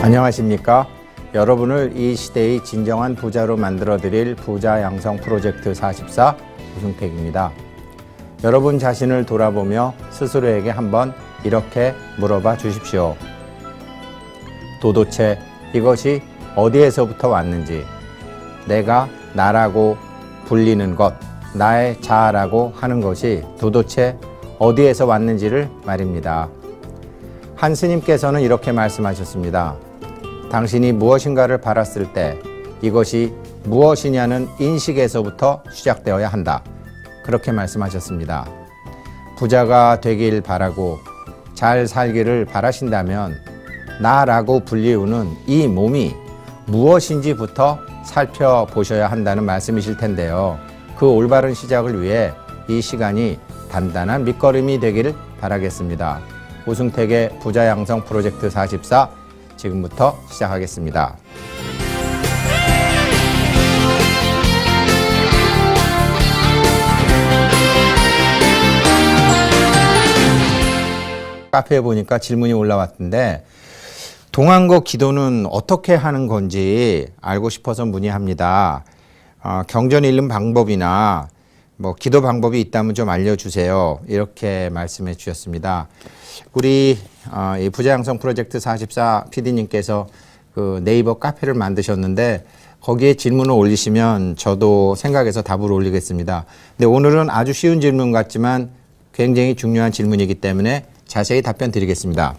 안녕하십니까? 여러분을 이 시대의 진정한 부자로 만들어드릴 부자 양성 프로젝트 44 우승택입니다. 여러분 자신을 돌아보며 스스로에게 한번 이렇게 물어봐 주십시오. 도대체 이것이 어디에서부터 왔는지, 내가 나라고 불리는 것, 나의 자아라고 하는 것이 도대체 어디에서 왔는지를 말입니다. 한 스님께서는 이렇게 말씀하셨습니다. 당신이 무엇인가를 바랐을 때 이것이 무엇이냐는 인식에서부터 시작되어야 한다. 그렇게 말씀하셨습니다. 부자가 되길 바라고 잘 살기를 바라신다면 나라고 불리우는 이 몸이 무엇인지부터 살펴보셔야 한다는 말씀이실 텐데요. 그 올바른 시작을 위해 이 시간이 단단한 밑거름이 되기를 바라겠습니다. 우승택의 부자 양성 프로젝트 44 지금부터 시작하겠습니다. 카페에 보니까 질문이 올라왔던데 동안거 기도는 어떻게 하는 건지 알고 싶어서 문의합니다. 경전 읽는 방법이나 기도 방법이 있다면 좀 알려주세요. 이렇게 말씀해 주셨습니다. 우리 이 부자양성 프로젝트 44 PD님께서 그 네이버 카페를 만드셨는데 거기에 질문을 올리시면 저도 생각해서 답을 올리겠습니다. 근데 오늘은 아주 쉬운 질문 같지만 굉장히 중요한 질문이기 때문에 자세히 답변 드리겠습니다.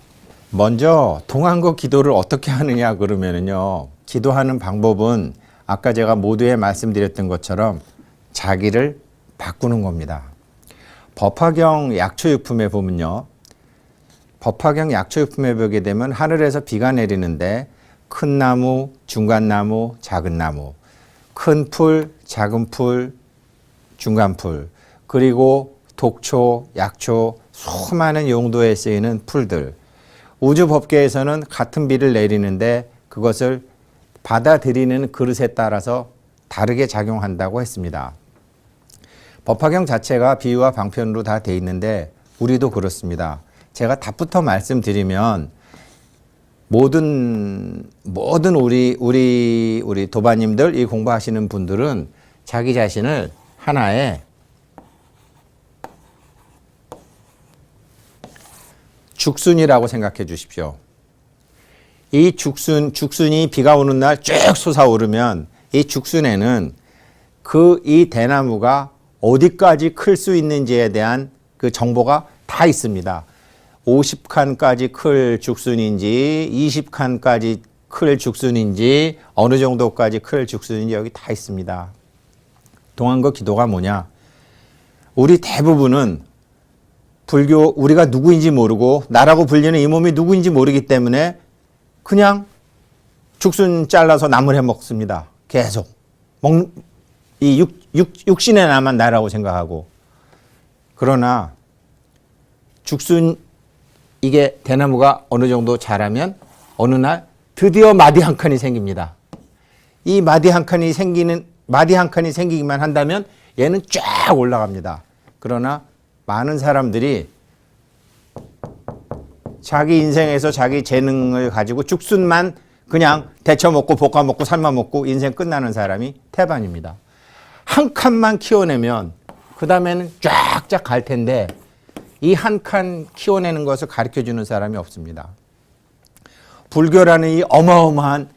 먼저 동안거 기도를 어떻게 하느냐 그러면은요, 기도하는 방법은 아까 제가 모두에 말씀드렸던 것처럼 자기를 바꾸는 겁니다. 법화경 약초유품에 보면요, 법화경 약초유품에 보게 되면 하늘에서 비가 내리는데 큰 나무, 중간 나무, 작은 나무, 큰 풀, 작은 풀, 중간 풀, 그리고 독초, 약초, 수많은 용도에 쓰이는 풀들. 우주 법계에서는 같은 비를 내리는데 그것을 받아들이는 그릇에 따라서 다르게 작용한다고 했습니다. 법화경 자체가 비유와 방편으로 다 돼 있는데 우리도 그렇습니다. 제가 답부터 말씀드리면 모든 우리 도반님들, 이 공부하시는 분들은 자기 자신을 하나의 죽순이라고 생각해 주십시오. 이 죽순이 비가 오는 날 쭉 솟아오르면 이 죽순에는 이 대나무가 어디까지 클 수 있는지에 대한 그 정보가 다 있습니다. 50칸까지 클 죽순인지 20칸까지 클 죽순인지 어느 정도까지 클 죽순인지 여기 다 있습니다. 동안거 기도가 뭐냐? 우리 대부분은 불교, 우리가 누구인지 모르고 나라고 불리는 이 몸이 누구인지 모르기 때문에 그냥 죽순 잘라서 나물 해 먹습니다. 계속. 이 육신에 나만 나라고 생각하고. 그러나 죽순, 이게 대나무가 어느 정도 자라면 어느 날 드디어 마디 한 칸이 생깁니다. 이 마디 한 칸이 생기기만 한다면 얘는 쫙 올라갑니다. 그러나 많은 사람들이 자기 인생에서 자기 재능을 가지고 죽순만 그냥 데쳐 먹고 볶아 먹고 삶아 먹고 인생 끝나는 사람이 태반입니다. 한 칸만 키워내면 그 다음에는 쫙쫙 갈 텐데 이 한 칸 키워내는 것을 가르쳐주는 사람이 없습니다. 불교라는 이 어마어마한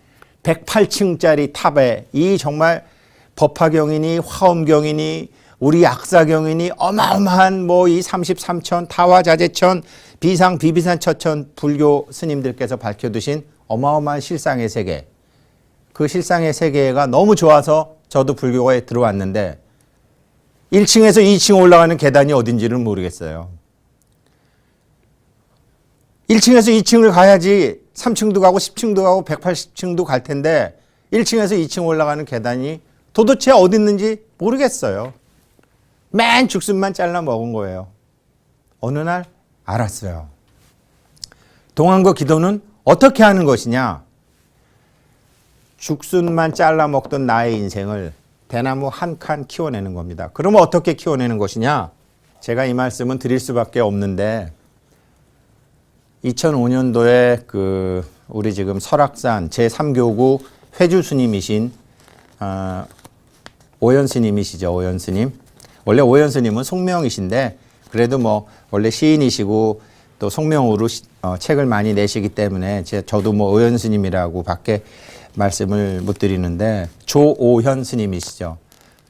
108층짜리 탑에 이 정말 법화경이니 화엄경이니 우리 약사경이니 어마어마한 이 33천 타화자재천 비상 비비산 처천 불교 스님들께서 밝혀두신 어마어마한 실상의 세계, 그 실상의 세계가 너무 좋아서 저도 불교에 들어왔는데 1층에서 2층 올라가는 계단이 어딘지를 모르겠어요. 1층에서 2층을 가야지 3층도 가고 10층도 가고 180층도 갈 텐데 1층에서 2층 올라가는 계단이 도대체 어디 있는지 모르겠어요. 맨 죽순만 잘라 먹은 거예요. 어느 날 알았어요. 동안거 기도는 어떻게 하는 것이냐? 죽순만 잘라 먹던 나의 인생을 대나무 한 칸 키워내는 겁니다. 그러면 어떻게 키워내는 것이냐? 제가 이 말씀은 드릴 수밖에 없는데 2005년도에 우리 지금 설악산 제3교구 회주 스님이신 오연 스님이시죠. 오연 스님. 원래 오연 스님은 송명이신데 그래도 뭐 원래 시인이시고 또 송명으로 책을 많이 내시기 때문에 저도 뭐 오연 스님이라고 밖에 말씀을 못 드리는데 조오현 스님이시죠.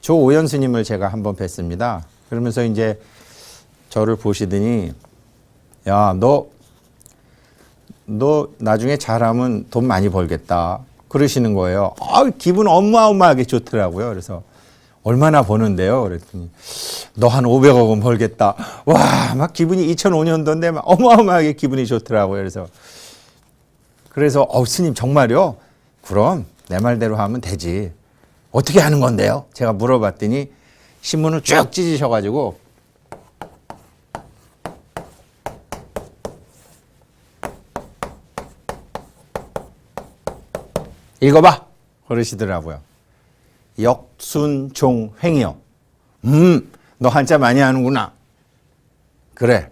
조오현 스님을 제가 한번 뵀습니다. 그러면서 이제 저를 보시더니 야, 너 나중에 잘하면 돈 많이 벌겠다. 그러시는 거예요. 기분 어마어마하게 좋더라고요. 그래서 얼마나 버는데요? 그랬더니 너 한 500억은 벌겠다. 와, 막 기분이 2005년도인데 막 어마어마하게 기분이 좋더라고요. 그래서 스님 정말요? 그럼 내 말대로 하면 되지. 어떻게 하는 건데요? 제가 물어봤더니 신문을 쭉 찢으셔가지고 읽어봐 그러시더라고요. 역순종횡이요. 너 한자 많이 하는구나. 그래.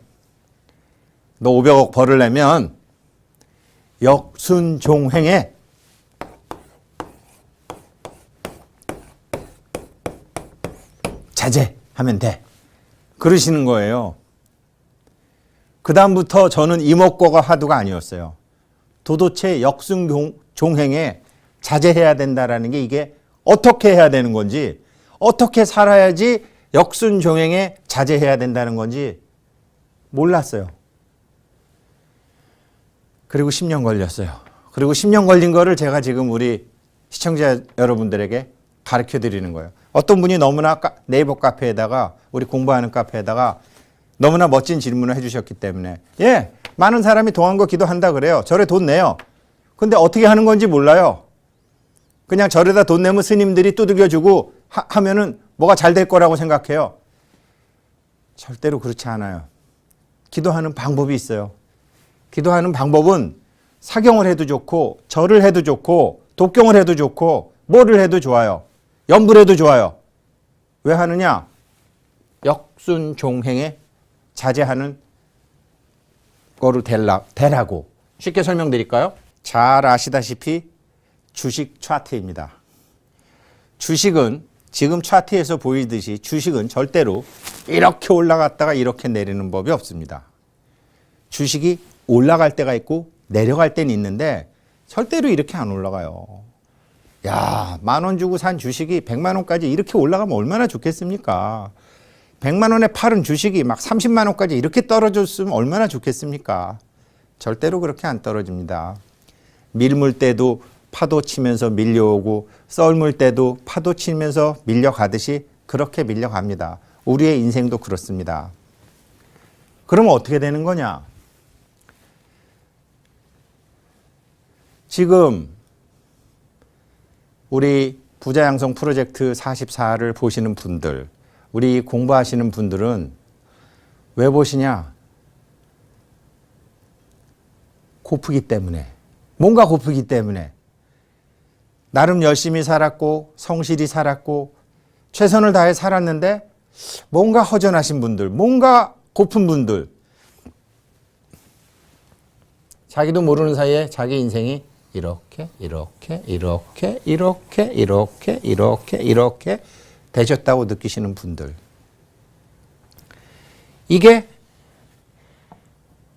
너 500억 벌으려면 역순종횡에 자제하면 돼. 그러시는 거예요. 그 다음부터 저는 이목구가 하도가 아니었어요. 도대체 역순종횡에 자제해야 된다라는 게 이게 어떻게 해야 되는 건지, 어떻게 살아야지 역순종횡에 자제해야 된다는 건지 몰랐어요. 그리고 10년 걸렸어요. 그리고 10년 걸린 거를 제가 지금 우리 시청자 여러분들에게 가르쳐 드리는 거예요. 어떤 분이 너무나 네이버 카페에다가 우리 공부하는 카페에다가 너무나 멋진 질문을 해주셨기 때문에 많은 사람이 동안거 기도한다 그래요. 절에 돈 내요. 근데 어떻게 하는 건지 몰라요. 그냥 절에다 돈 내면 스님들이 두들겨주고 하면은 뭐가 잘 될 거라고 생각해요. 절대로 그렇지 않아요. 기도하는 방법이 있어요. 기도하는 방법은 사경을 해도 좋고 절을 해도 좋고 독경을 해도 좋고 뭐를 해도 좋아요. 염불 해도 좋아요. 왜 하느냐? 역순종행에 자제하는 거로 되라고. 쉽게 설명드릴까요? 잘 아시다시피 주식 차트입니다. 주식은 지금 차트에서 보이듯이 주식은 절대로 이렇게 올라갔다가 이렇게 내리는 법이 없습니다. 주식이 올라갈 때가 있고 내려갈 때는 있는데 절대로 이렇게 안 올라가요. 야, 10,000원 주고 산 주식이 100만 원까지 이렇게 올라가면 얼마나 좋겠습니까? 100만 원에 팔은 주식이 막 30만 원까지 이렇게 떨어졌으면 얼마나 좋겠습니까? 절대로 그렇게 안 떨어집니다. 밀물 때도 파도 치면서 밀려오고 썰물 때도 파도 치면서 밀려가듯이 그렇게 밀려갑니다. 우리의 인생도 그렇습니다. 그러면 어떻게 되는 거냐? 지금 우리 부자양성 프로젝트 44를 보시는 분들, 우리 공부하시는 분들은 왜 보시냐? 고프기 때문에. 뭔가 고프기 때문에. 나름 열심히 살았고 성실히 살았고 최선을 다해 살았는데 뭔가 허전하신 분들, 뭔가 고픈 분들, 자기도 모르는 사이에 자기 인생이 이렇게 되셨다고 느끼시는 분들, 이게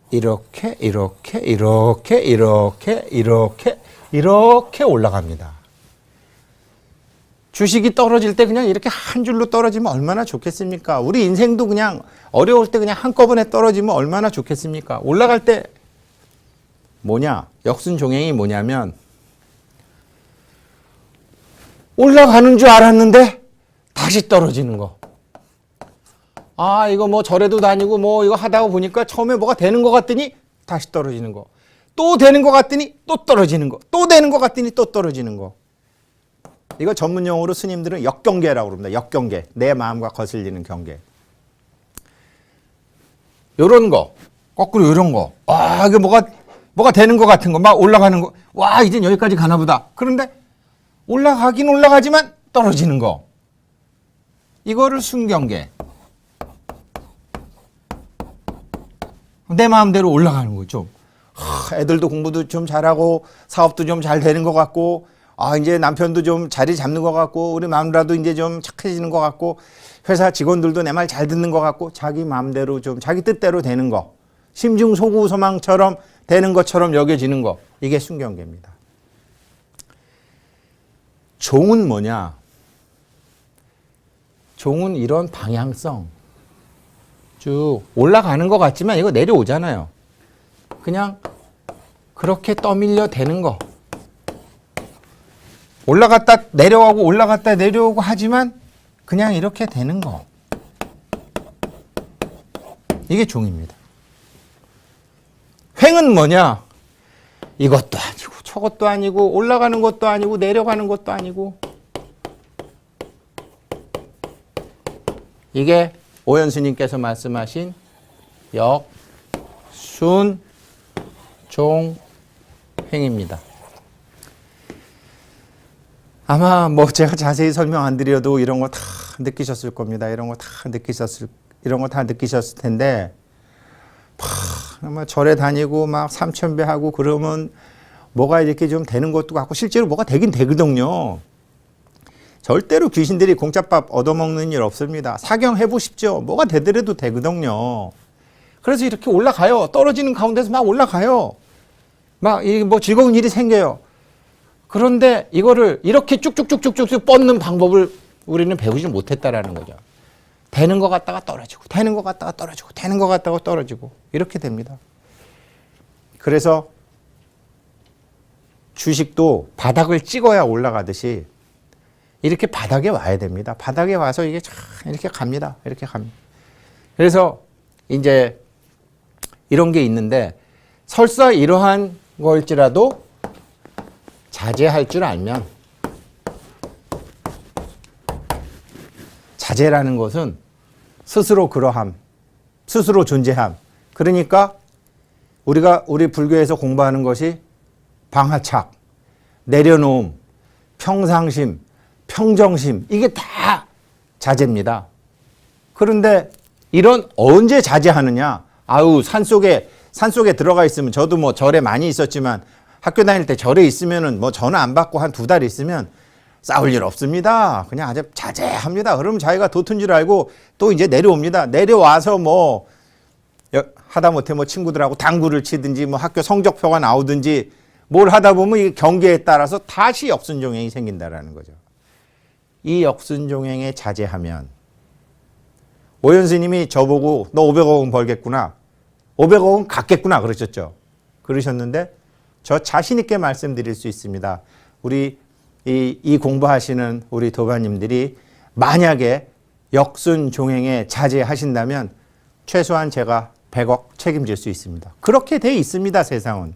이렇게 올라갑니다. 주식이 떨어질 때 그냥 이렇게 한 줄로 떨어지면 얼마나 좋겠습니까? 우리 인생도 그냥 어려울 때 그냥 한꺼번에 떨어지면 얼마나 좋겠습니까? 올라갈 때 뭐냐? 역순종행이 뭐냐면 올라가는 줄 알았는데 다시 떨어지는 거. 아, 이거 뭐 절에도 다니고 뭐 이거 하다가 보니까 처음에 뭐가 되는 것 같더니 다시 떨어지는 거. 또 되는 것 같더니 또 떨어지는 거. 또 되는 것 같더니 또 떨어지는 거. 이거 전문 용어로 스님들은 역경계라고 그럽니다. 역경계. 내 마음과 거슬리는 경계. 요런 거. 거꾸로 요런 거. 아, 이게 뭐가 되는 것 같은 거. 막 올라가는 거. 와, 이젠 여기까지 가나 보다. 그런데 올라가긴 올라가지만 떨어지는 거. 이거를 순경계. 내 마음대로 올라가는 거 좀. 애들도 공부도 좀 잘하고 사업도 좀 잘 되는 것 같고 이제 남편도 좀 자리 잡는 것 같고 우리 마누라도 이제 좀 착해지는 것 같고 회사 직원들도 내 말 잘 듣는 것 같고 자기 마음대로 좀 자기 뜻대로 되는 거 심중소구소망처럼 되는 것처럼 여겨지는 거 이게 순경계입니다. 종은 뭐냐? 종은 이런 방향성 쭉 올라가는 것 같지만 이거 내려오잖아요. 그냥 그렇게 떠밀려 되는 거. 올라갔다 내려가고 올라갔다 내려오고 하지만 그냥 이렇게 되는 거. 이게 종입니다. 횡은 뭐냐? 이것도 아니고 저것도 아니고 올라가는 것도 아니고 내려가는 것도 아니고 이게 오연스님께서 말씀하신 역, 순, 종, 횡입니다. 아마 뭐 제가 자세히 설명 안 드려도 이런 거 다 느끼셨을 겁니다. 이런 거 다 느끼셨을 텐데 아마 절에 다니고 막 삼천배하고 그러면 뭐가 이렇게 좀 되는 것도 같고 실제로 뭐가 되긴 되거든요. 절대로 귀신들이 공짜밥 얻어먹는 일 없습니다. 사경해 보십시오. 뭐가 되더라도 되거든요. 그래서 이렇게 올라가요. 떨어지는 가운데서 막 올라가요. 막 뭐 즐거운 일이 생겨요. 그런데 이거를 이렇게 쭉쭉쭉쭉쭉 뻗는 방법을 우리는 배우지 못했다라는 거죠. 되는 것 같다가 떨어지고 되는 것 같다가 떨어지고 되는 것 같다가 떨어지고 이렇게 됩니다. 그래서 주식도 바닥을 찍어야 올라가듯이 이렇게 바닥에 와야 됩니다. 바닥에 와서 이게 이렇게 갑니다. 이렇게 갑니다. 그래서 이제 이런 게 있는데 설사 이러한 걸지라도 자제할 줄 알면 자제라는 것은 스스로 그러함, 스스로 존재함. 그러니까 우리 불교에서 공부하는 것이 방하착, 내려놓음, 평상심, 평정심 이게 다 자제입니다. 그런데 이런 언제 자제하느냐? 산속에 들어가 있으면 저도 뭐 절에 많이 있었지만 학교 다닐 때 절에 있으면은 뭐 전화 안 받고 한 2달 있으면 싸울 일 없습니다. 그냥 아주 자제합니다. 그러면 자기가 도튼 줄 알고 또 이제 내려옵니다. 내려와서 뭐 하다못해 뭐 친구들하고 당구를 치든지 뭐 학교 성적표가 나오든지 뭘 하다 보면 이 경계에 따라서 다시 역순종행이 생긴다라는 거죠. 이 역순종행에 자제하면 오연스님이 저보고 너 500억은 벌겠구나. 500억은 갖겠구나 그러셨죠. 그러셨는데 저 자신 있게 말씀드릴 수 있습니다. 우리 이 공부하시는 우리 도반님들이 만약에 역순종행에 자제하신다면 최소한 제가 100억 책임질 수 있습니다. 그렇게 돼 있습니다. 세상은.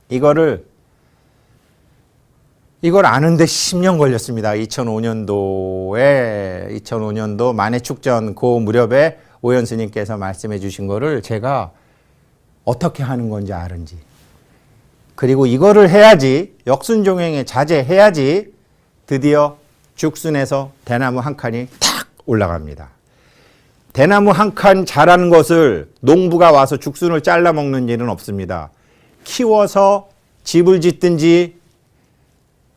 이걸 아는데 10년 걸렸습니다. 2005년도 만해축전 그 무렵에 오연스님께서 말씀해 주신 거를 제가 어떻게 하는 건지 아는지. 그리고 이거를 해야지 역순종행에 자제해야지 드디어 죽순에서 대나무 한 칸이 탁 올라갑니다. 대나무 한 칸 자라는 것을 농부가 와서 죽순을 잘라 먹는 일은 없습니다. 키워서 집을 짓든지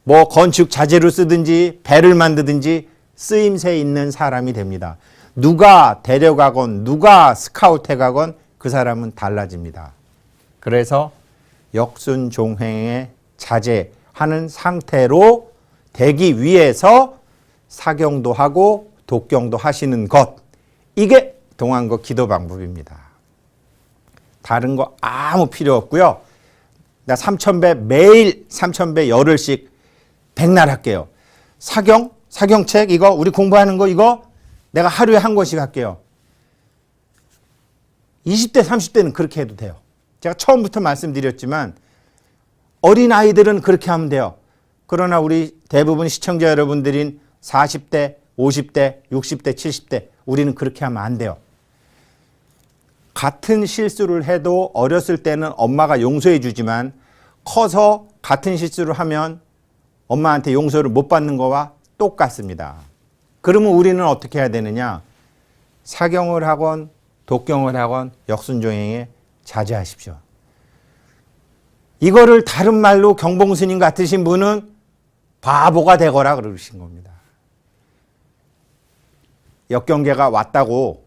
뭐 건축 자재로 쓰든지 배를 만드든지 쓰임새 있는 사람이 됩니다. 누가 데려가건 누가 스카우트해가건 그 사람은 달라집니다. 그래서 역순종행에 자제하는 상태로 되기 위해서 사경도 하고 독경도 하시는 것, 이게 동안거 기도 방법입니다. 다른 거 아무 필요 없고요. 나 3000배 매일 3000배 열흘씩 백날 할게요. 사경책 이거 우리 공부하는 거 이거 내가 하루에 한 권씩 할게요. 20대 30대는 그렇게 해도 돼요. 제가 처음부터 말씀드렸지만 어린아이들은 그렇게 하면 돼요. 그러나 우리 대부분 시청자 여러분들인 40대, 50대, 60대, 70대 우리는 그렇게 하면 안 돼요. 같은 실수를 해도 어렸을 때는 엄마가 용서해 주지만 커서 같은 실수를 하면 엄마한테 용서를 못 받는 거와 똑같습니다. 그러면 우리는 어떻게 해야 되느냐? 사경을 하건 독경을 하건 역순종행에 자제하십시오. 이거를 다른 말로 경봉스님 같으신 분은 바보가 되거라 그러신 겁니다. 역경계가 왔다고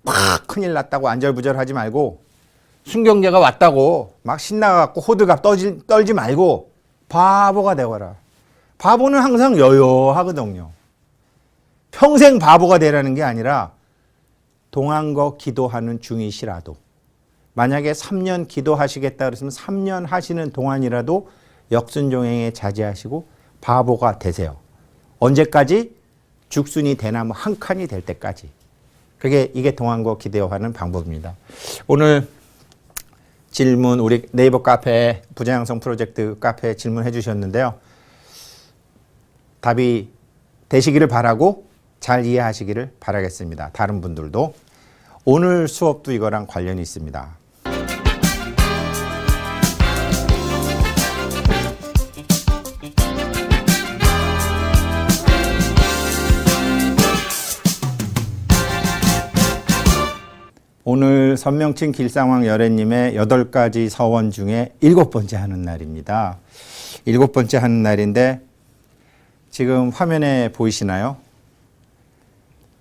막 큰일 났다고 안절부절하지 말고, 순경계가 왔다고 막 신나갖고 호들갑 떨지 말고 바보가 되거라. 바보는 항상 여여하거든요. 평생 바보가 되라는 게 아니라 동안거 기도하는 중이시라도, 만약에 3년 기도하시겠다 그랬으면 3년 하시는 동안이라도 역순종행에 자제하시고 바보가 되세요. 언제까지? 죽순이 대나무 한 칸이 될 때까지. 이게 동안거 기도하는 방법입니다. 오늘 질문, 우리 네이버 카페, 부자양성 프로젝트 카페에 질문해 주셨는데요. 답이 되시기를 바라고 잘 이해하시기를 바라겠습니다. 다른 분들도. 오늘 수업도 이거랑 관련이 있습니다. 오늘 선명칭 길상황 열애님의 8가지 서원 중에 7번째 하는 날입니다. 7번째 하는 날인데 지금 화면에 보이시나요?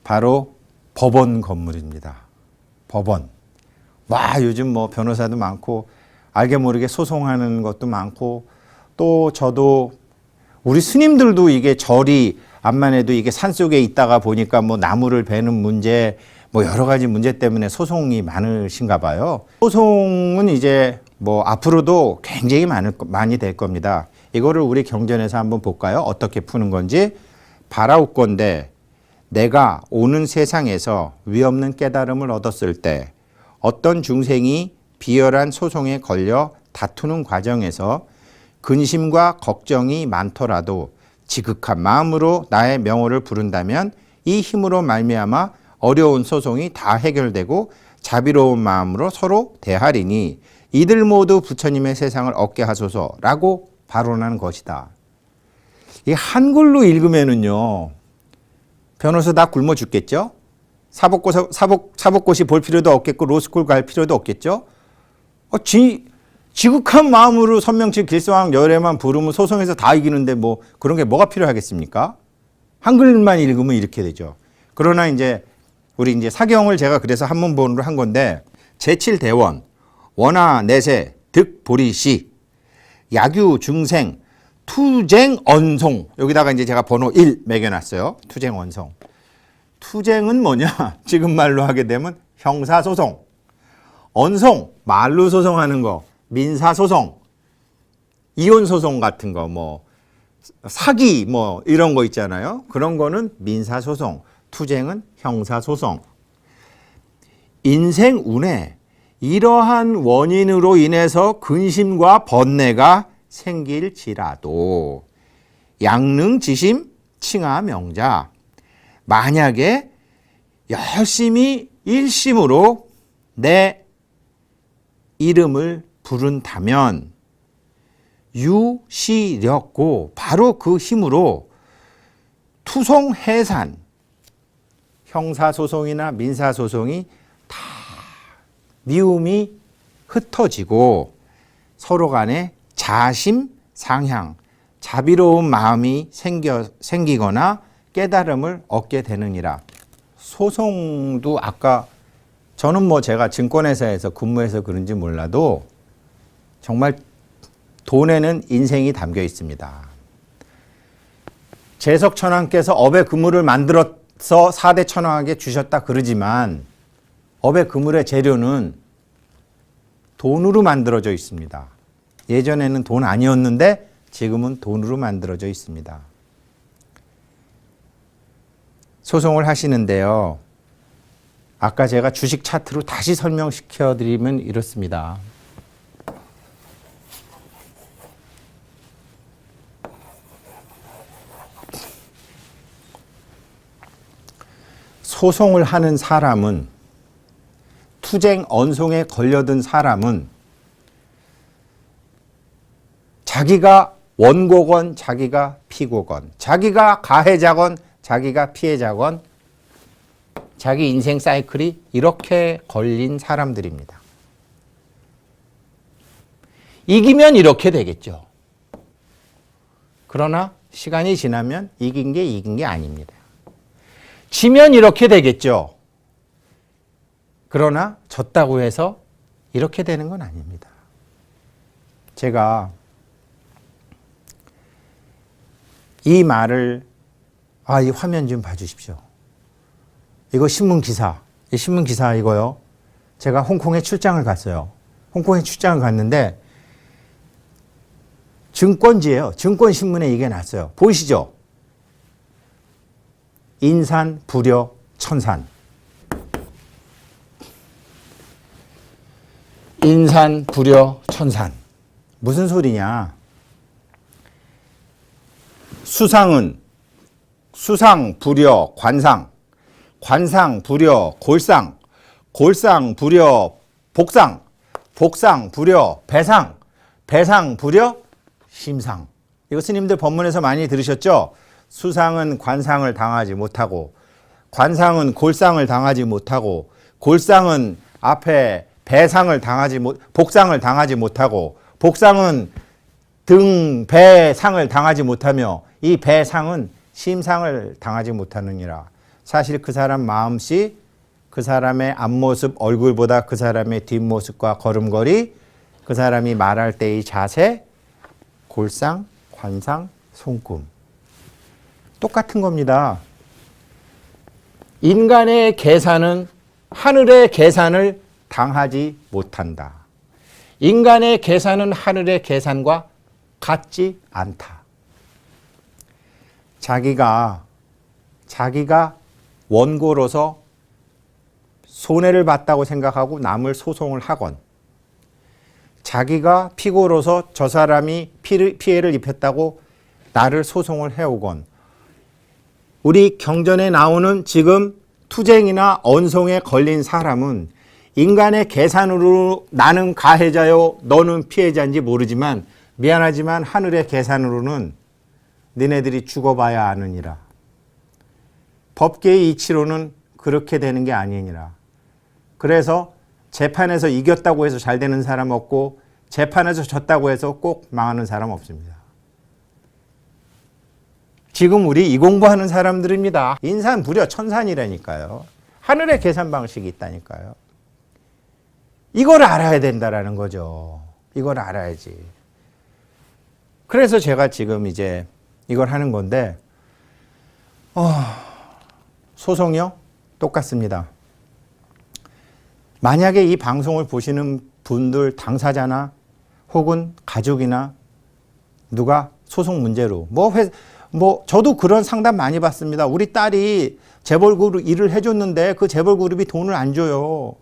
바로 법원 건물입니다. 법원. 와, 요즘 뭐 변호사도 많고 알게 모르게 소송하는 것도 많고, 또 저도 우리 스님들도 이게 절이 암만 해도 이게 산속에 있다가 보니까 뭐 나무를 베는 문제, 뭐 여러 가지 문제 때문에 소송이 많으신가 봐요. 소송은 이제 뭐 앞으로도 굉장히 많이 될 겁니다. 이거를 우리 경전에서 한번 볼까요? 어떻게 푸는 건지. 바라옵건대 내가 오는 세상에서 위없는 깨달음을 얻었을 때 어떤 중생이 비열한 소송에 걸려 다투는 과정에서 근심과 걱정이 많더라도 지극한 마음으로 나의 명호를 부른다면 이 힘으로 말미암아 어려운 소송이 다 해결되고 자비로운 마음으로 서로 대하리니 이들 모두 부처님의 세상을 얻게 하소서라고 발언하는 것이다. 이 한글로 읽으면은요, 변호사 다 굶어 죽겠죠? 사법고시 볼 필요도 없겠고 로스쿨 갈 필요도 없겠죠? 지극한 마음으로 선명치 길상황 열애만 부르면 소송에서 다 이기는데 뭐 그런 게 뭐가 필요하겠습니까? 한글만 읽으면 이렇게 되죠. 그러나 우리 이제 사경을 제가 그래서 한문본으로 한 건데, 제7대원, 원하 내세, 득 보리시, 야규 중생, 투쟁 언송. 여기다가 이제 제가 번호 1 매겨놨어요. 투쟁 언송. 투쟁은 뭐냐? 지금 말로 하게 되면 형사소송. 언송, 말로 소송하는 거. 민사소송, 이혼소송 같은 거, 뭐 사기 뭐 이런 거 있잖아요. 그런 거는 민사소송, 투쟁은 형사소송. 인생 운에 이러한 원인으로 인해서 근심과 번뇌가 생길지라도 양능지심 칭하명자, 만약에 열심히 일심으로 내 이름을 부른다면 유시력고, 바로 그 힘으로 투송해산, 형사소송이나 민사소송이 다 미움이 흩어지고 서로 간에 자심, 상향, 자비로운 마음이 생기거나 깨달음을 얻게 되느니라. 소송도 아까 저는 뭐 제가 증권회사에서 근무해서 그런지 몰라도 정말 돈에는 인생이 담겨 있습니다. 재석천왕께서 업의 그물을 만들어서 4대 천왕에게 주셨다 그러지만 업의 그물의 재료는 돈으로 만들어져 있습니다. 예전에는 돈 아니었는데 지금은 돈으로 만들어져 있습니다. 소송을 하시는데요. 아까 제가 주식 차트로 다시 설명시켜 드리면 이렇습니다. 소송을 하는 사람은, 투쟁 언송에 걸려든 사람은 자기가 원고건 자기가 피고건, 자기가 가해자건 자기가 피해자건 자기 인생 사이클이 이렇게 걸린 사람들입니다. 이기면 이렇게 되겠죠. 그러나 시간이 지나면 이긴 게 아닙니다. 지면 이렇게 되겠죠. 그러나 졌다고 해서 이렇게 되는 건 아닙니다. 제가 이 말을 이 화면 좀 봐주십시오. 이거 신문 기사. 이 신문 기사 이거요. 제가 홍콩에 출장을 갔어요. 홍콩에 출장을 갔는데 증권지예요. 증권신문에 이게 났어요. 보이시죠? 인산, 부려, 천산. 인산, 부려, 천산. 무슨 소리냐? 수상은 수상, 부려, 관상. 관상, 부려, 골상. 골상, 부려, 복상. 복상, 부려, 배상. 배상, 부려, 심상. 이거 스님들 법문에서 많이 들으셨죠? 수상은 관상을 당하지 못하고, 관상은 골상을 당하지 못하고, 골상은 앞에 배상을 당하지 복상을 당하지 못하고, 복상은 등 배상을 당하지 못하며, 이 배상은 심상을 당하지 못하느니라. 사실 그 사람 마음씨, 그 사람의 앞모습, 얼굴보다 그 사람의 뒷모습과 걸음걸이, 그 사람이 말할 때의 자세, 골상, 관상, 손금. 똑같은 겁니다. 인간의 계산은 하늘의 계산을 당하지 못한다. 인간의 계산은 하늘의 계산과 같지 않다. 자기가 원고로서 손해를 봤다고 생각하고 남을 소송을 하건, 자기가 피고로서 저 사람이 피해를 입혔다고 나를 소송을 해오건, 우리 경전에 나오는 지금 투쟁이나 언송에 걸린 사람은 인간의 계산으로 나는 가해자요 너는 피해자인지 모르지만 미안하지만 하늘의 계산으로는 너네들이 죽어봐야 아느니라. 법계의 이치로는 그렇게 되는 게 아니니라. 그래서 재판에서 이겼다고 해서 잘 되는 사람 없고 재판에서 졌다고 해서 꼭 망하는 사람 없습니다. 지금 우리 이 공부하는 사람들입니다. 인산, 부려, 천산이라니까요. 하늘의 계산 방식이 있다니까요. 이걸 알아야 된다라는 거죠. 이걸 알아야지. 그래서 제가 지금 이제 이걸 하는 건데, 소송이요? 똑같습니다. 만약에 이 방송을 보시는 분들 당사자나 혹은 가족이나 누가 소송 문제로 저도 그런 상담 많이 받습니다. 우리 딸이 재벌그룹 일을 해줬는데 그 재벌그룹이 돈을 안 줘요.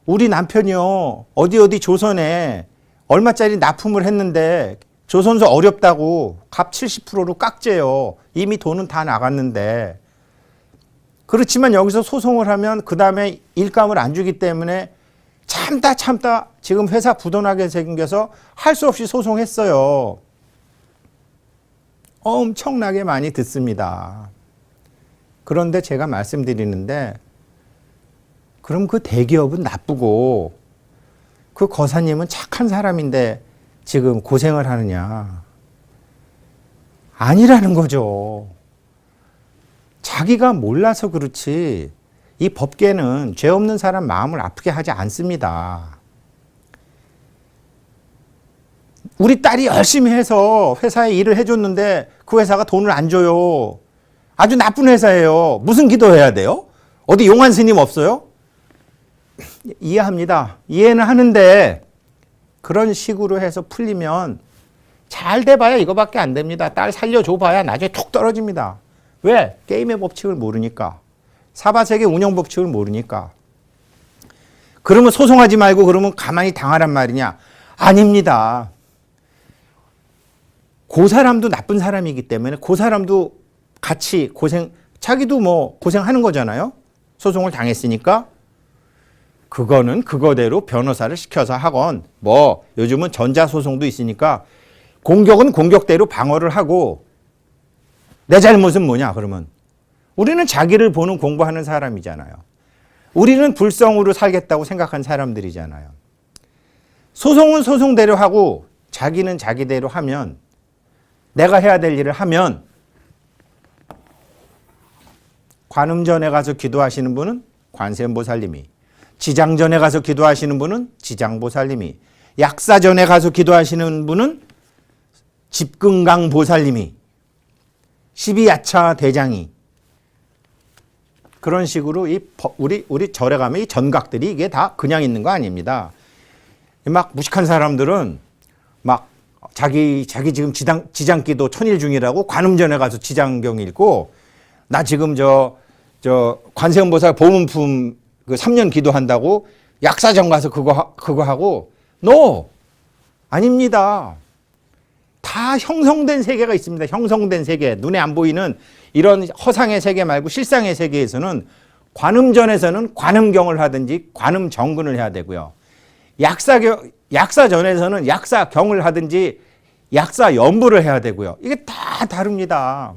우리 남편이요 어디 조선에 얼마짜리 납품을 했는데 조선소 어렵다고 값 70%로 깎재요. 이미 돈은 다 나갔는데. 그렇지만 여기서 소송을 하면 그 다음에 일감을 안 주기 때문에 참다 지금 회사 부도나게 생겨서 할 수 없이 소송했어요. 엄청나게 많이 듣습니다. 그런데 제가 말씀드리는데, 그럼 그 대기업은 나쁘고 그 거사님은 착한 사람인데 지금 고생을 하느냐? 아니라는 거죠. 자기가 몰라서 그렇지 이 법계는 죄 없는 사람 마음을 아프게 하지 않습니다. 우리 딸이 열심히 해서 회사에 일을 해줬는데 그 회사가 돈을 안 줘요. 아주 나쁜 회사예요. 무슨 기도해야 돼요? 어디 용한 스님 없어요? 이해합니다. 이해는 하는데 그런 식으로 해서 풀리면 잘 돼봐야 이거밖에 안 됩니다. 딸 살려줘봐야 나중에 툭 떨어집니다. 왜? 게임의 법칙을 모르니까. 사바세계 운영 법칙을 모르니까. 그러면 소송하지 말고 그러면 가만히 당하란 말이냐? 아닙니다. 그 사람도 나쁜 사람이기 때문에 그 사람도 같이 자기도 고생하는 거잖아요. 소송을 당했으니까. 그거는 그거대로 변호사를 시켜서 하건, 요즘은 전자소송도 있으니까 공격은 공격대로 방어를 하고, 내 잘못은 뭐냐 그러면 우리는 자기를 보는 공부하는 사람이잖아요. 우리는 불성으로 살겠다고 생각한 사람들이잖아요. 소송은 소송대로 하고 자기는 자기대로 하면, 내가 해야 될 일을 하면, 관음전에 가서 기도하시는 분은 관세음보살님이, 지장전에 가서 기도하시는 분은 지장보살님이, 약사전에 가서 기도하시는 분은 집금강보살님이, 12야차 대장이, 그런 식으로 우리 절에 가면 이 전각들이 이게 다 그냥 있는 거 아닙니다. 막 무식한 사람들은 막 자기 지금 지장기도 천일 중이라고 관음전에 가서 지장경 읽고, 나 지금 저 관세음보살 보문품 그 3년 기도한다고 약사전 가서 그거 하고, NO! 아닙니다. 다 형성된 세계가 있습니다. 형성된 세계. 눈에 안 보이는 이런 허상의 세계 말고 실상의 세계에서는 관음전에서는 관음경을 하든지 관음정근을 해야 되고요. 약사전에서는 약사경을 하든지 약사연부를 해야 되고요. 이게 다 다릅니다.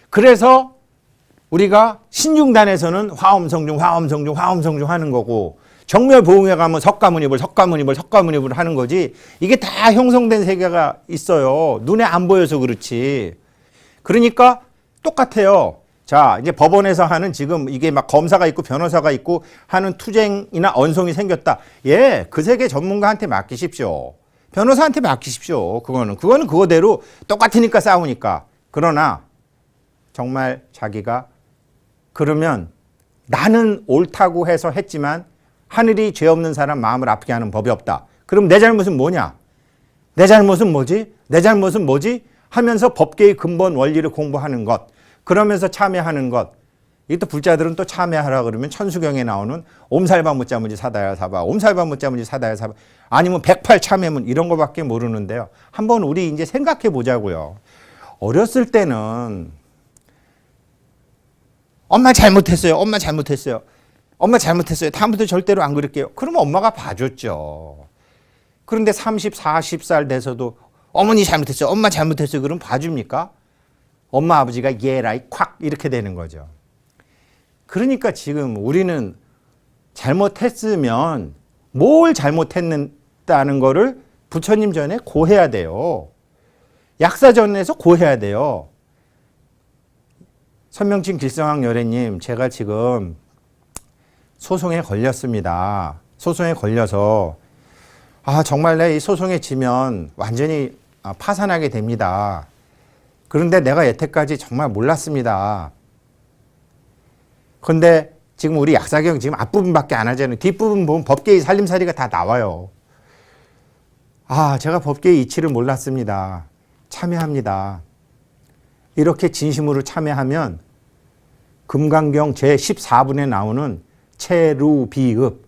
그래서 우리가 신중단에서는 화엄성중 하는 거고, 정멸보응에 가면 석가모니불 하는 거지, 이게 다 형성된 세계가 있어요. 눈에 안 보여서 그렇지. 그러니까 똑같아요. 자, 이제 법원에서 하는 지금 이게 막 검사가 있고 변호사가 있고 하는 투쟁이나 언송이 생겼다. 예, 그 세계 전문가한테 맡기십시오. 변호사한테 맡기십시오. 그거는 그거대로 똑같으니까 싸우니까. 그러나 정말 자기가 그러면 나는 옳다고 해서 했지만 하늘이 죄 없는 사람 마음을 아프게 하는 법이 없다. 그럼 내 잘못은 뭐냐? 내 잘못은 뭐지? 하면서 법계의 근본 원리를 공부하는 것. 그러면서 참여하는 것. 이또 불자들은 또 참여하라 그러면 천수경에 나오는 옴살바무자무지 사다야 사바, 옴살바무자무지 사다야 사바, 아니면 108 참여문 이런 거밖에 모르는데요. 한번 우리 이제 생각해 보자고요. 어렸을 때는 엄마 잘못했어요. 다음부터 절대로 안 그럴게요. 그러면 엄마가 봐줬죠. 그런데 30, 40살 돼서도 어머니 잘못했어요. 엄마 잘못했어요. 그럼 봐줍니까? 엄마 아버지가 예라이 콱 이렇게 되는 거죠. 그러니까 지금 우리는 잘못했으면 뭘 잘못했다는 거를 부처님 전에 고해야 돼요. 약사전에서 고해야 돼요. 선명진 길성왕 열애님, 제가 지금 소송에 걸렸습니다. 소송에 걸려서 정말 내 이 소송에 지면 완전히 파산하게 됩니다. 그런데 내가 여태까지 정말 몰랐습니다. 그런데 지금 우리 약사경 지금 앞부분밖에 안 하잖아요. 뒷부분 보면 법계의 살림살이가 다 나와요. 제가 법계의 이치를 몰랐습니다. 참여합니다. 이렇게 진심으로 참여하면 금강경 제14분에 나오는 체루비읍,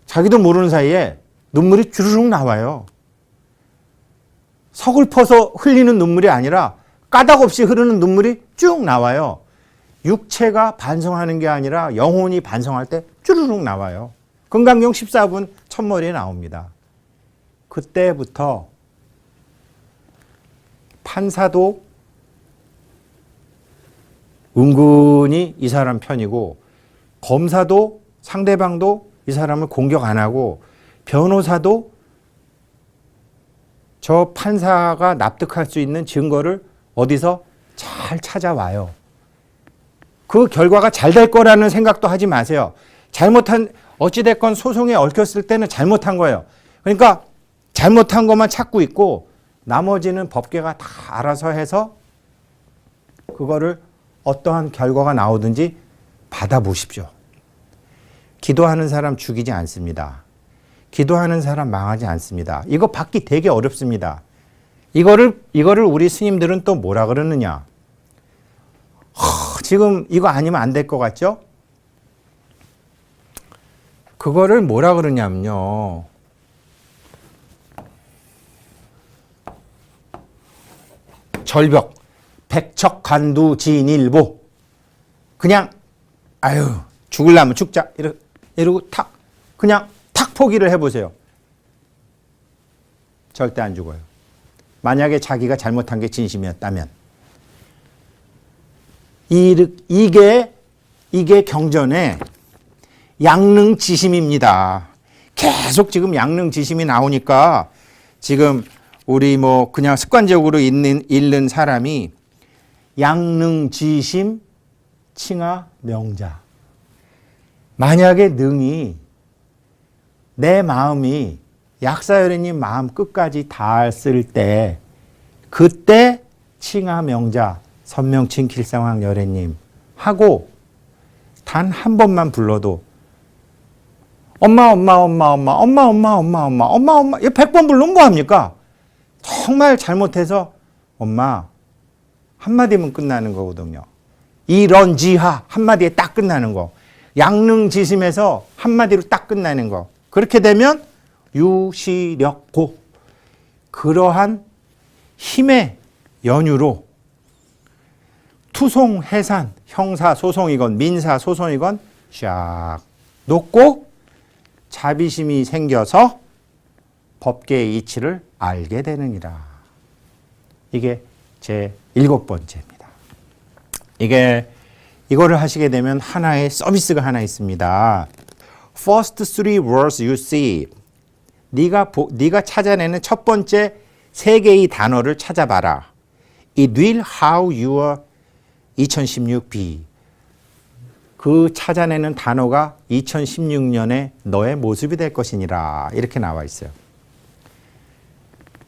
자기도 모르는 사이에 눈물이 주르륵 나와요. 서글퍼서 흘리는 눈물이 아니라 까닭 없이 흐르는 눈물이 쭉 나와요. 육체가 반성하는 게 아니라 영혼이 반성할 때 쭈르륵 나와요. 금강경 14분 첫머리에 나옵니다. 그때부터 판사도 은근히 이 사람 편이고, 검사도 상대방도 이 사람을 공격 안 하고, 변호사도 저 판사가 납득할 수 있는 증거를 어디서 잘 찾아와요. 그 결과가 잘 될 거라는 생각도 하지 마세요. 어찌됐건 소송에 얽혔을 때는 잘못한 거예요. 그러니까 잘못한 것만 찾고 있고, 나머지는 법계가 다 알아서 해서 그거를 어떠한 결과가 나오든지 받아보십시오. 기도하는 사람 죽이지 않습니다. 기도하는 사람 망하지 않습니다. 이거 받기 되게 어렵습니다. 이거를 우리 스님들은 또 뭐라 그러느냐. 지금 이거 아니면 안 될 것 같죠? 그거를 뭐라 그러냐면요. 절벽, 백척간두진일보. 그냥 죽으려면 죽자 이러고 그냥 탁 포기를 해보세요. 절대 안 죽어요. 만약에 자기가 잘못한 게 진심이었다면. 이게 경전의 양능지심입니다. 계속 지금 양능지심이 나오니까 지금 우리 뭐 그냥 습관적으로 읽는 사람이 양능지심 칭하 명자. 만약에 능이 내 마음이 약사여래님 마음 끝까지 닿았을 때 그때 칭하 명자 선명칭 길상황 여래님 하고 단 한 번만 불러도 엄마 이거 100번 불러면 뭐합니까? 정말 잘못해서 엄마 한마디면 끝나는 거거든요. 이런지하 한마디에 딱 끝나는 거. 양능지심에서 한마디로 딱 끝나는 거. 그렇게 되면 유시력고 그러한 힘의 연유로 투송, 해산, 형사 소송이건 민사 소송이건 쫙 놓고 자비심이 생겨서 법계의 이치를 알게 되느니라. 이게 제 7번째입니다. 이거를 하시게 되면 하나의 서비스가 하나 있습니다. First three words you see. 네가 찾아내는 첫 번째 세 개의 단어를 찾아봐라. It will how your 2016 be. 그 찾아내는 단어가 2016년에 너의 모습이 될 것이니라. 이렇게 나와 있어요.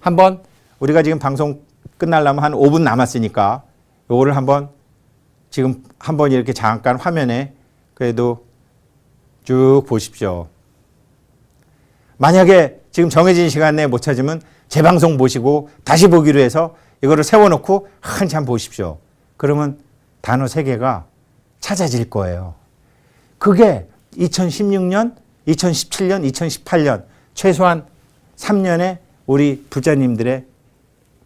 한번 우리가 지금 방송 끝나려면 한 5분 남았으니까 요거를 지금 한번 이렇게 잠깐 화면에 그래도 쭉 보십시오. 만약에 지금 정해진 시간 내에 못 찾으면 재방송 보시고 다시 보기로 해서 이거를 세워놓고 한참 보십시오. 그러면 단어 3개가 찾아질 거예요. 그게 2016년, 2017년, 2018년 최소한 3년의 우리 부자님들의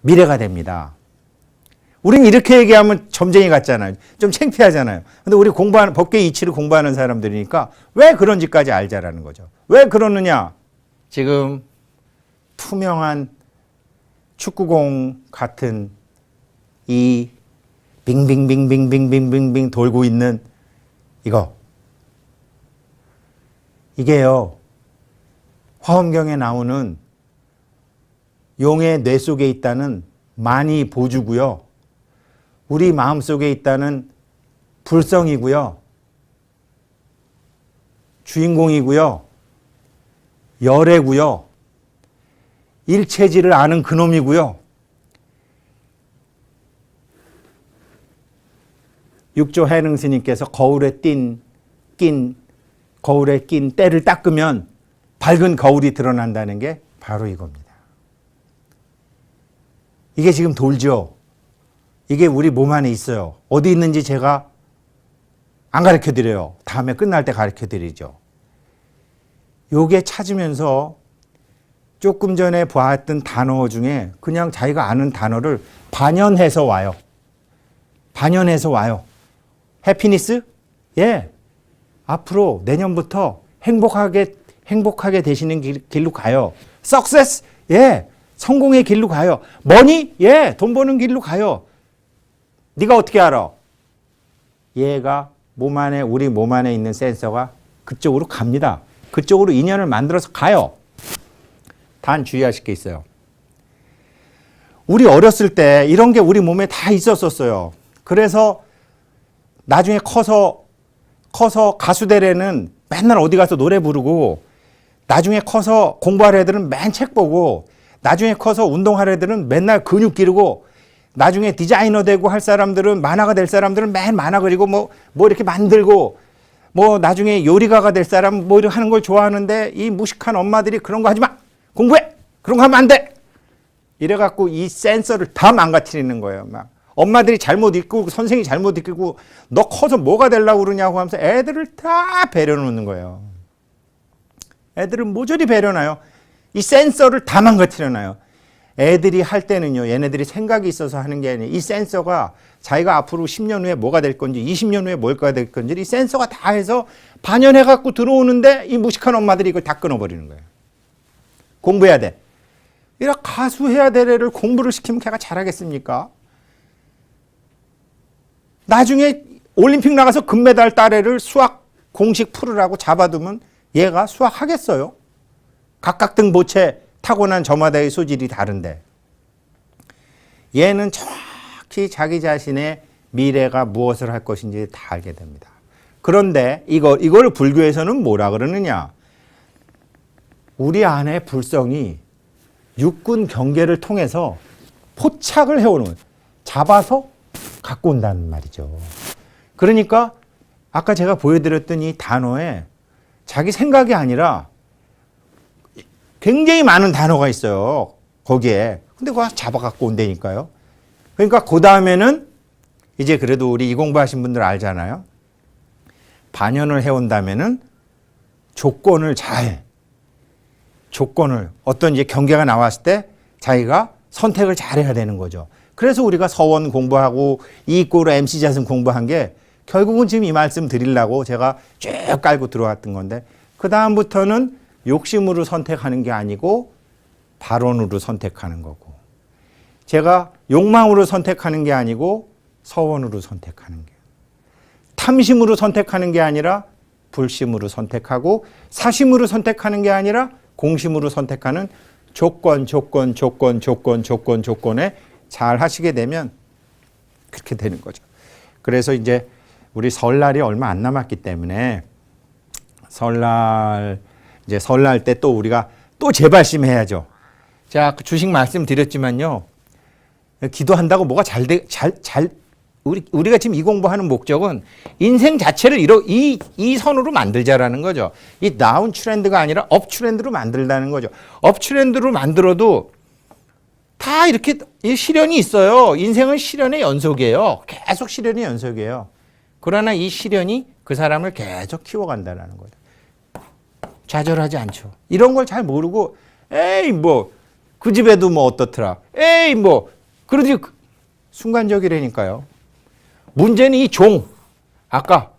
미래가 됩니다. 우린 이렇게 얘기하면 점쟁이 같잖아요. 좀 창피하잖아요. 근데 우리 법계 이치를 공부하는 사람들이니까 왜 그런지까지 알자라는 거죠. 왜 그러느냐? 지금 투명한 축구공 같은 이 빙빙빙빙빙빙빙빙 돌고 있는 이게요. 화엄경에 나오는 용의 뇌 속에 있다는 만이 보주고요. 우리 마음속에 있다는 불성이고요. 주인공이고요. 열애고요. 일체지를 아는 그놈이고요. 육조 해능 스님께서 거울에 낀 때를 닦으면 밝은 거울이 드러난다는 게 바로 이겁니다. 이게 지금 돌죠. 이게 우리 몸 안에 있어요. 어디 있는지 제가 안 가르쳐 드려요. 다음에 끝날 때 가르쳐 드리죠. 요게 찾으면서 조금 전에 보았던 단어 중에 그냥 자기가 아는 단어를 반연해서 와요. 해피니스? 예. 앞으로 내년부터 행복하게 되시는 길로 가요. 석세스? 예. 성공의 길로 가요. 머니? 예. 돈 버는 길로 가요. 네가 어떻게 알아? 얘가 우리 몸 안에 있는 센서가 그쪽으로 갑니다. 그쪽으로 인연을 만들어서 가요. 단 주의하실 게 있어요. 우리 어렸을 때 이런 게 우리 몸에 다 있었었어요. 그래서 나중에 커서 가수 되려는 맨날 어디 가서 노래 부르고, 나중에 커서 공부하려 애들은 맨 책 보고, 나중에 커서 운동하려 애들은 맨날 근육 기르고, 나중에 디자이너 되고 할 사람들은, 만화가 될 사람들은 맨 만화 그리고 뭐 이렇게 만들고, 뭐 나중에 요리가가 될 사람 뭐 이렇게 하는 걸 좋아하는데, 이 무식한 엄마들이 그런 거 하지 마! 공부해! 그런 거 하면 안 돼! 이래갖고 이 센서를 다 망가뜨리는 거예요. 막 엄마들이 잘못 이끌고 선생님이 잘못 이끌고 너 커서 뭐가 되려고 그러냐고 하면서 애들을 다 배려놓는 거예요. 애들은 모조리 배려놔요. 이 센서를 다 망가뜨려놔요. 애들이 할 때는요, 얘네들이 생각이 있어서 하는 게 아니에요. 이 센서가 자기가 앞으로 10년 후에 뭐가 될 건지, 20년 후에 뭘까 될 건지, 이 센서가 다 해서 반영해갖고 들어오는데 이 무식한 엄마들이 이걸 다 끊어버리는 거예요. 공부해야 돼. 이라 가수 해야 될 애를 공부를 시키면 걔가 잘하겠습니까? 나중에 올림픽 나가서 금메달 딸 애를 수학 공식 풀으라고 잡아두면 얘가 수학 하겠어요? 각각등 보채 타고난 저마다의 소질이 다른데 얘는 정확히 자기 자신의 미래가 무엇을 할 것인지 다 알게 됩니다. 그런데 이걸 불교에서는 뭐라 그러느냐? 우리 안의 불성이 육군 경계를 통해서 포착을 해오는, 잡아서 갖고 온다는 말이죠. 그러니까 아까 제가 보여드렸던 이 단어에 자기 생각이 아니라 굉장히 많은 단어가 있어요. 거기에. 근데 그거 잡아 갖고 온다니까요. 그러니까 그 다음에는 이제 그래도 우리 이 공부하신 분들 알잖아요. 반연을 해온다면은 조건을 어떤 이제 경계가 나왔을 때 자기가 선택을 잘 해야 되는 거죠. 그래서 우리가 서원 공부하고 이익고로 MC자승 공부한 게 결국은 지금 이 말씀 드리려고 제가 쭉 깔고 들어왔던 건데, 그 다음부터는 욕심으로 선택하는 게 아니고 발언으로 선택하는 거고, 제가 욕망으로 선택하는 게 아니고 서원으로 선택하는 게, 탐심으로 선택하는 게 아니라 불심으로 선택하고, 사심으로 선택하는 게 아니라 공심으로 선택하는 조건에 잘 하시게 되면 그렇게 되는 거죠. 그래서 이제 우리 설날이 얼마 안 남았기 때문에 설날 때 또 우리가 또 재발심해야죠. 제가 주식 말씀드렸지만요. 기도한다고 뭐가 우리가 지금 이 공부하는 목적은 인생 자체를 이 선으로 만들자라는 거죠. 이 다운 트렌드가 아니라 업 트렌드로 만들다는 거죠. 업 트렌드로 만들어도 다 이렇게 시련이 있어요. 인생은 시련의 연속이에요. 계속 시련의 연속이에요. 그러나 이 시련이 그 사람을 계속 키워간다는 거죠. 좌절하지 않죠. 이런 걸 잘 모르고 에이 뭐 그 집에도 뭐 어떻더라. 에이 뭐 그러지, 순간적이라니까요. 문제는 이 종, 아까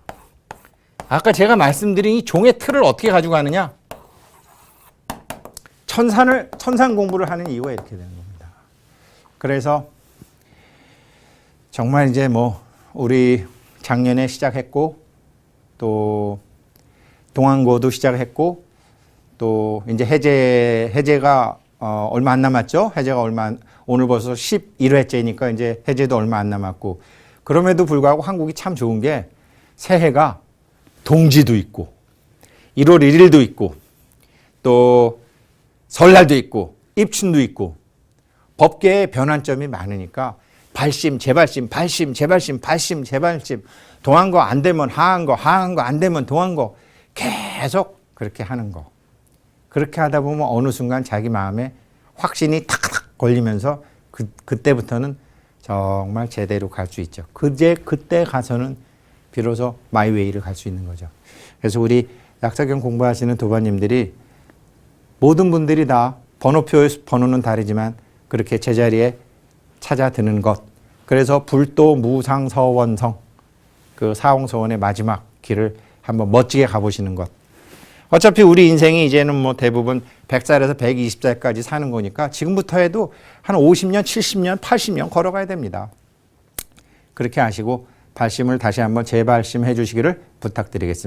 제가 말씀드린 이 종의 틀을 어떻게 가져가느냐. 천상 공부를 하는 이유가 이렇게 되는 겁니다. 그래서 정말 이제 뭐 우리 작년에 시작했고, 또 동안고도 시작했고, 또 이제 해제가 얼마 안 남았죠. 오늘 벌써 11회째니까 이제 해제도 얼마 안 남았고, 그럼에도 불구하고 한국이 참 좋은 게 새해가 동지도 있고 1월 1일도 있고 또 설날도 있고 입춘도 있고, 법계의 변환점이 많으니까 발심, 재발심, 발심, 재발심, 발심, 재발심, 동한 거 안 되면 하한 거, 하한 거 안 되면 동한 거, 계속 그렇게 하는 거. 그렇게 하다 보면 어느 순간 자기 마음에 확신이 탁탁 걸리면서 그때부터는 정말 제대로 갈 수 있죠. 그때 가서는 비로소 마이웨이를 갈 수 있는 거죠. 그래서 우리 약사경 공부하시는 도반님들이 모든 분들이 다 번호는 다르지만 그렇게 제자리에 찾아드는 것. 그래서 불도 무상서원성, 그 사홍서원의 마지막 길을 한번 멋지게 가보시는 것. 어차피 우리 인생이 이제는 뭐 대부분 100살에서 120살까지 사는 거니까 지금부터 해도 한 50년, 70년, 80년 걸어가야 됩니다. 그렇게 하시고 발심을 다시 한번 재발심해 주시기를 부탁드리겠습니다.